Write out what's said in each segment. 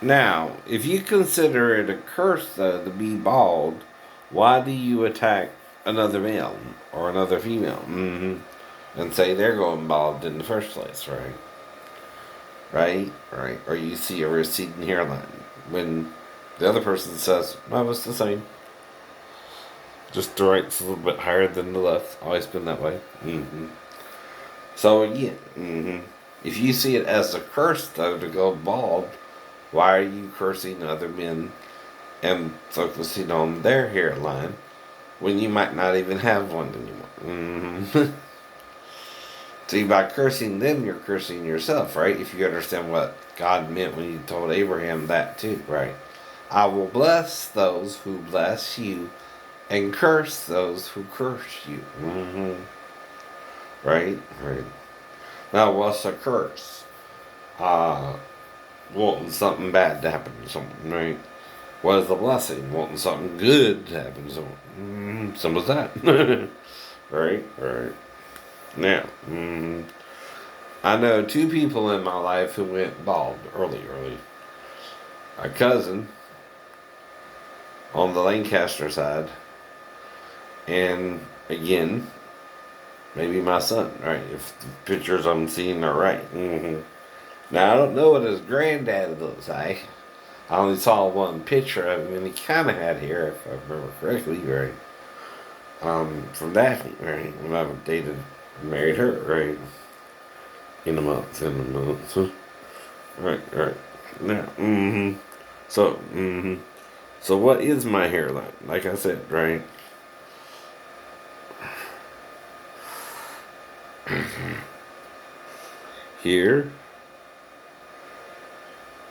Now, if you consider it a curse, though, to be bald, why do you attack another male or another female and say they're going bald in the first place, right? Right. Or you see a receding hairline when the other person says, "No, it's the same. Just the right's a little bit higher than the left. Always been that way." So again, if you see it as a curse, though, to go bald, why are you cursing other men and focusing on their hairline when you might not even have one anymore? See, by cursing them, you're cursing yourself, right? If you understand what God meant when He told Abraham that too, right? I will bless those who bless you and curse those who curse you. Right. Now, what's a curse? Uh, Wanting something bad to happen to someone, right? What is a blessing? Wanting something good to happen to someone. Simple as that. Right. Now, I know two people in my life who went bald early. A cousin on the Lancaster side, and again, maybe my son, right? If the pictures I'm seeing are right. Now, I don't know what his granddad looks like. I only saw one picture of him, and he kind of had hair, if I remember correctly, right? From Daphne, right? When I dated and married her, right? In a month. Right. Now, so what is my hairline? Like I said, right? Here,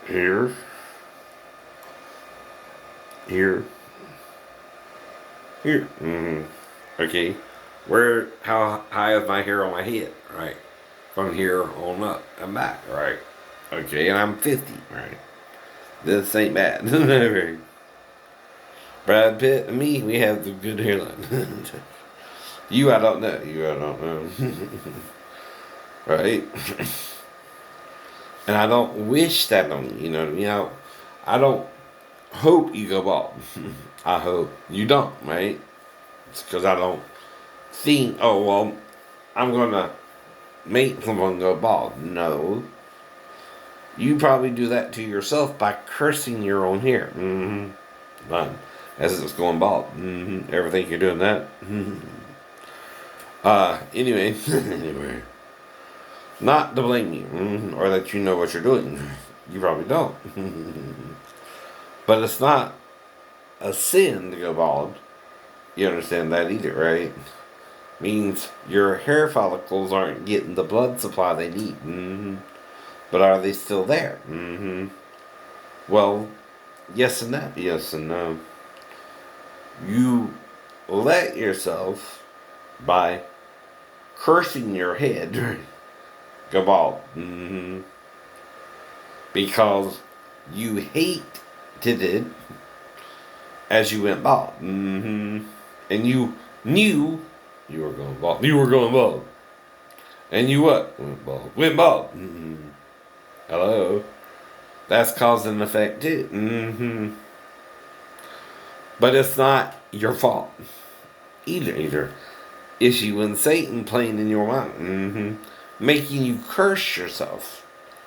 here, here, here. Okay. How high is my hair on my head? Right. From here on up and back. Right. Okay. And I'm 50. Right. This ain't bad. Right. Brad Pitt and me, we have the good hairline. I don't know. I don't know. Right. And I don't wish that on you. You know what I mean? I don't hope you go bald. I hope you don't, right? It's because I don't think, oh, well, I'm going to make someone go bald. No. You probably do that to yourself by cursing your own hair. But as it's going bald. Ever think you're doing that? Anyway. Anyway. Not to blame you, or that you know what you're doing. You probably don't. But it's not a sin to go bald. You understand that either, right? Means your hair follicles aren't getting the blood supply they need. But are they still there? Well, yes and no. Yes and no. You let yourself, by cursing your head, go bald. Because you hated it as you went bald. And you knew you were going bald. You were going bald. And you what? Went bald. Went bald. Hello. That's cause and effect too. But it's not your fault. Either. Issue and Satan playing in your mind. Making you curse yourself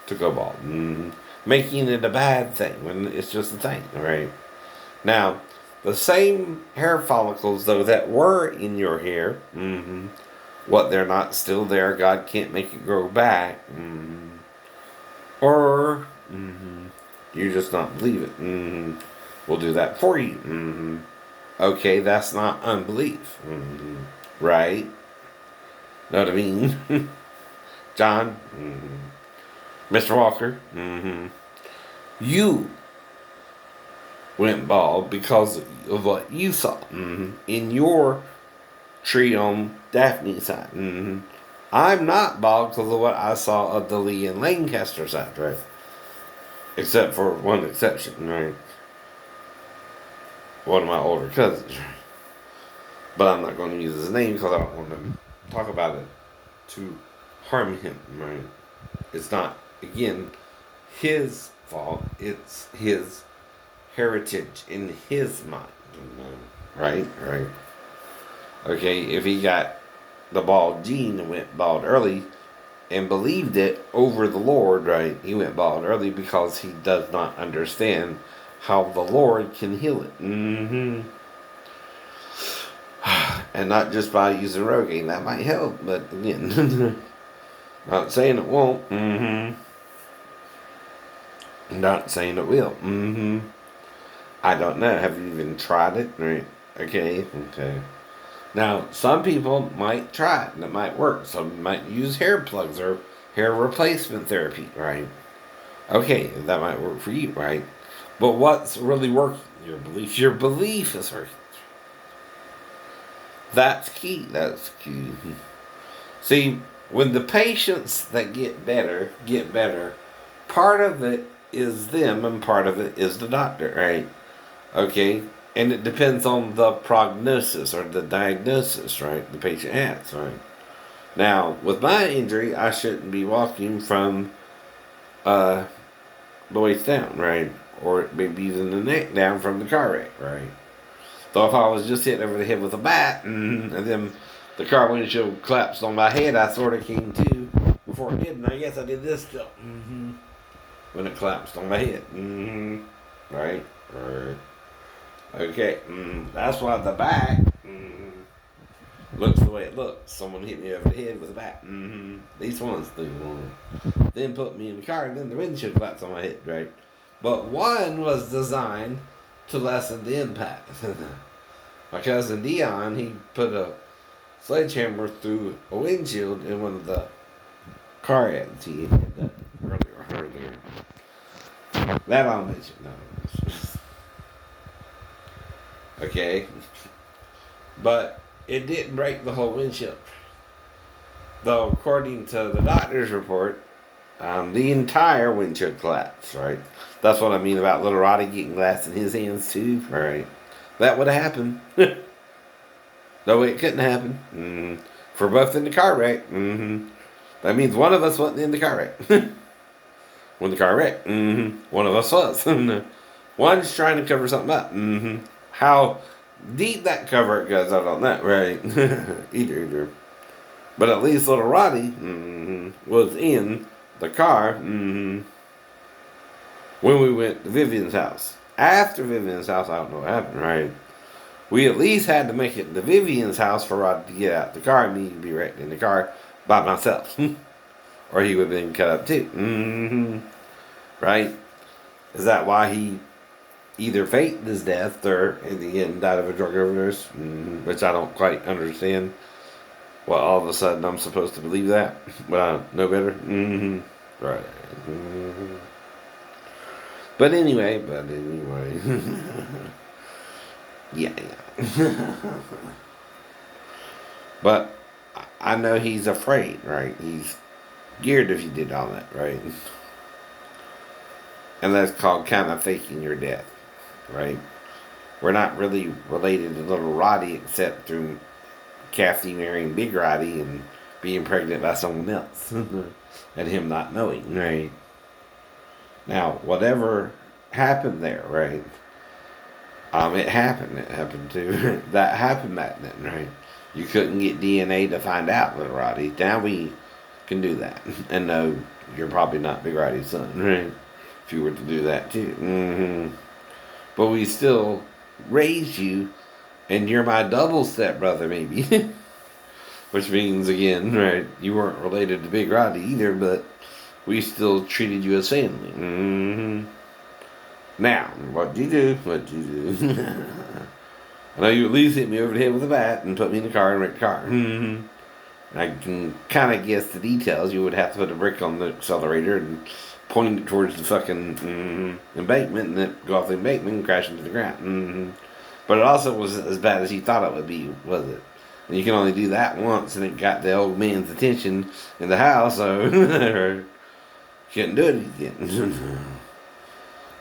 to go bald. Making it a bad thing when it's just a thing, right? Now, the same hair follicles, though, that were in your hair, what, they're not still there, God can't make it grow back, or you just not believe it. We'll do that for you. Okay, that's not unbelief, right? Know what I mean? John, Mr. Walker, you went bald because of what you saw in your tree on Daphne's side. I'm not bald because of what I saw of the Lee and Lancaster side, right? Except for one exception, right? One of my older cousins, right? But I'm not going to use his name because I don't want to talk about it to harm him, right? It's not, again, his fault. It's his heritage in his mind. Right? Right. Okay, if he got the bald gene and went bald early and believed it over the Lord, right? He went bald early because he does not understand how the Lord can heal it. And not just by using Rogaine. That might help, but again, not saying it won't. Not saying it will. I don't know. Have you even tried it? Right? Okay. Now, some people might try it and it might work. Some might use hair plugs or hair replacement therapy, right? Okay, that might work for you, right? But what's really working? Your belief. Your belief is working. That's key. That's key. See, when the patients that get better, part of it is them and part of it is the doctor, right? Okay? And it depends on the prognosis or the diagnosis, right? The patient has, right? Now, with my injury, I shouldn't be walking from the waist down, right? Or maybe even the neck down from the car wreck, right? So if I was just hit over the head with a bat and then the car windshield collapsed on my head, I sort of came to before it did, and I guess I did this still. When it collapsed on my head. Right? Right. Okay. That's why the back looks the way it looks. Someone hit me over the head with a bat. These ones do. Then put me in the car, and then the windshield collapsed on my head, right? But one was designed to lessen the impact. My cousin Dion, he put a sledgehammer through a windshield in one of the car accidents he had done earlier. That I'll mention. No. Okay. But it didn't break the whole windshield. Though, according to the doctor's report, the entire windshield collapsed, right? That's what I mean about little Roddy getting glass in his hands, too, right? That would have happened. No, it couldn't happen. For both in the car wreck. That means one of us wasn't in the car wreck. When the car wrecked. One of us was. One's trying to cover something up. How deep that cover goes, I don't know, right? Either. But at least little Roddy was in the car when we went to Vivian's house. After Vivian's house, I don't know what happened, right? We at least had to make it to Vivian's house for Roddy to get out the car and me to be wrecked in the car by myself. Or he would have been cut up too. Right? Is that why he either faked his death or in the end died of a drug overdose? Which I don't quite understand. Well, all of a sudden I'm supposed to believe that, but I know better. Right. But anyway. Yeah. But I know he's afraid, right? He's scared if you did all that, right? And that's called kind of faking your death, right? We're not really related to little Roddy except through Kathy marrying Big Roddy and being pregnant by someone else. And him not knowing, right? Now, whatever happened there, right? It happened. It happened to that happened back then, right? You couldn't get DNA to find out, little Roddy. Now we can do that and know you're probably not Big Roddy's son, right? If you were to do that too. But we still raised you, and you're my double stepbrother, maybe. Which means, again, right, you weren't related to Big Roddy either, but we still treated you as family. Now, what'd you do? I know you at least hit me over the head with a bat and put me in the car and wrecked the car. I can kind of guess the details. You would have to put a brick on the accelerator and point it towards the fucking embankment and then go off the embankment and crash into the ground. But it also wasn't as bad as you thought it would be, was it? And you can only do that once, and it got the old man's attention in the house, so couldn't do it again.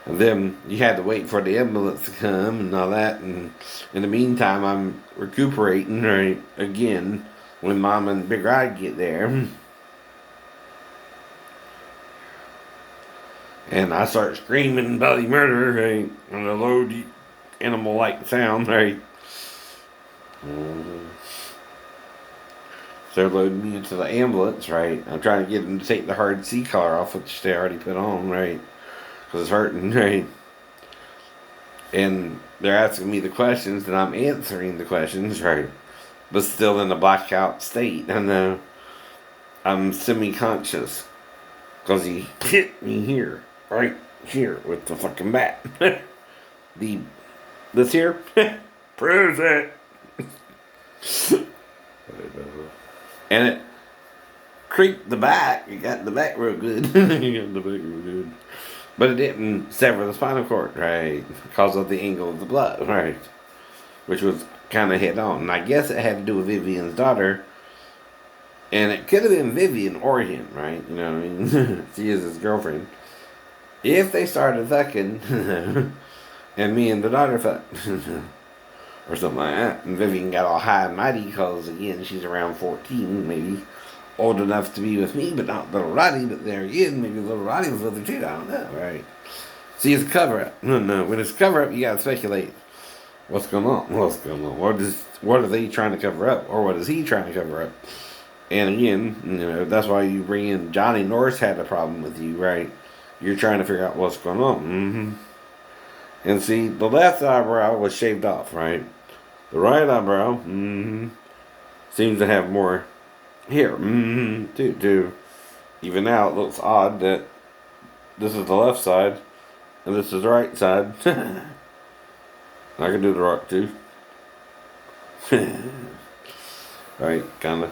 And then you had to wait for the ambulance to come and all that. And in the meantime, I'm recuperating, right, again, when Mom and Big Rod get there. And I start screaming bloody murder, right? And a low animal like sound, right? So they're loading me into the ambulance, right? I'm trying to get them to take the hard C collar off, which they already put on, right? Because it's hurting, right? And they're asking me the questions, and I'm answering the questions, right? But still in a blackout state. And I'm semi-conscious. Because he hit me here, right here, with the fucking bat. This here proves it. And it creeped the back. It got the back real good. But it didn't sever the spinal cord, right? Because of the angle of the blood, right? Which was kind of head on. And I guess it had to do with Vivian's daughter. And it could have been Vivian or him, right? You know what I mean? She is his girlfriend. If they started fucking, and me and the daughter fucked, or something like that, and Vivian got all high and mighty because, again, she's around 14, maybe old enough to be with me, but not little Roddy, but there again, maybe little Roddy was with her too, I don't know, right? See, it's a cover-up. No, when it's a cover-up, you gotta speculate. What's going on? What are they trying to cover up? Or what is he trying to cover up? And again, you know, that's why you bring in Johnny Norris had a problem with you, right? You're trying to figure out what's going on. And see, the left eyebrow was shaved off, right? The right eyebrow, seems to have more hair, too. Even now, it looks odd that this is the left side and this is the right side. I can do the right too. Right, kinda.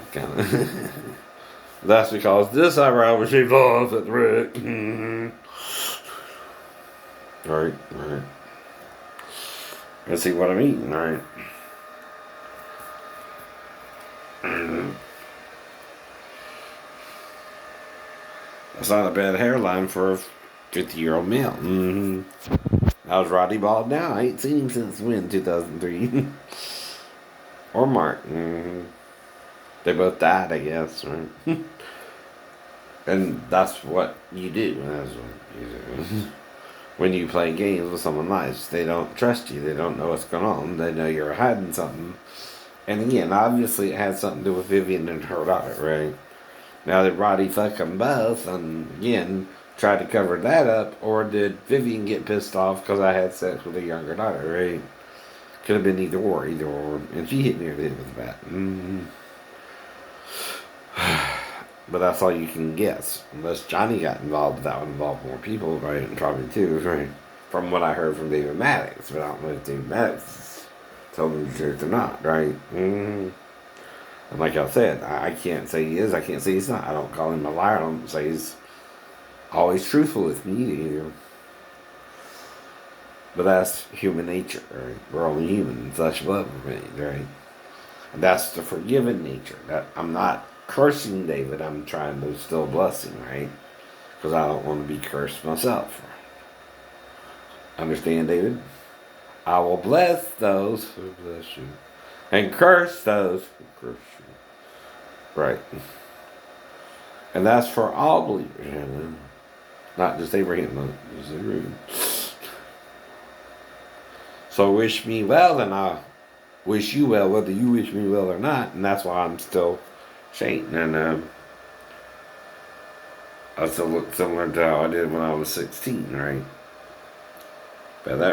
That's because this eyebrow was shaved off at the wreck. Right. Let's see what I mean, right? That's not a bad hairline for a 50-year-old male. How's Roddy bald now? I ain't seen him since when? 2003. Or Mark. They both died, I guess, right? And that's what you do. That's what you do. When you play games with someone nice, they don't trust you. They don't know what's going on. They know you're hiding something. And again, obviously it has something to do with Vivian and her daughter, right? Now did Roddy fuck them both and again try to cover that up, or did Vivian get pissed off because I had sex with a younger daughter, right? Could have been either or. And she hit me over the head with a bat. But that's all you can guess. Unless Johnny got involved, that would involve more people, right? And probably too, right? From what I heard from David Maddox. But I don't know if David Maddox told me the truth or not, right? And like I said, I can't say he is, I can't say he's not. I don't call him a liar. I don't say he's always truthful with me either. But that's human nature, right? We're only human, flesh and blood, right? And that's the forgiven nature. That I'm not cursing David, I'm trying to still bless him, right? Because I don't want to be cursed myself. Understand, David? I will bless those who bless you, and curse those who curse you. Right. And that's for all believers, not just Abraham, not just Abraham. So wish me well, and I wish you well, whether you wish me well or not, and that's why I'm still Shane, and I still look similar to how I did when I was 16, right? But that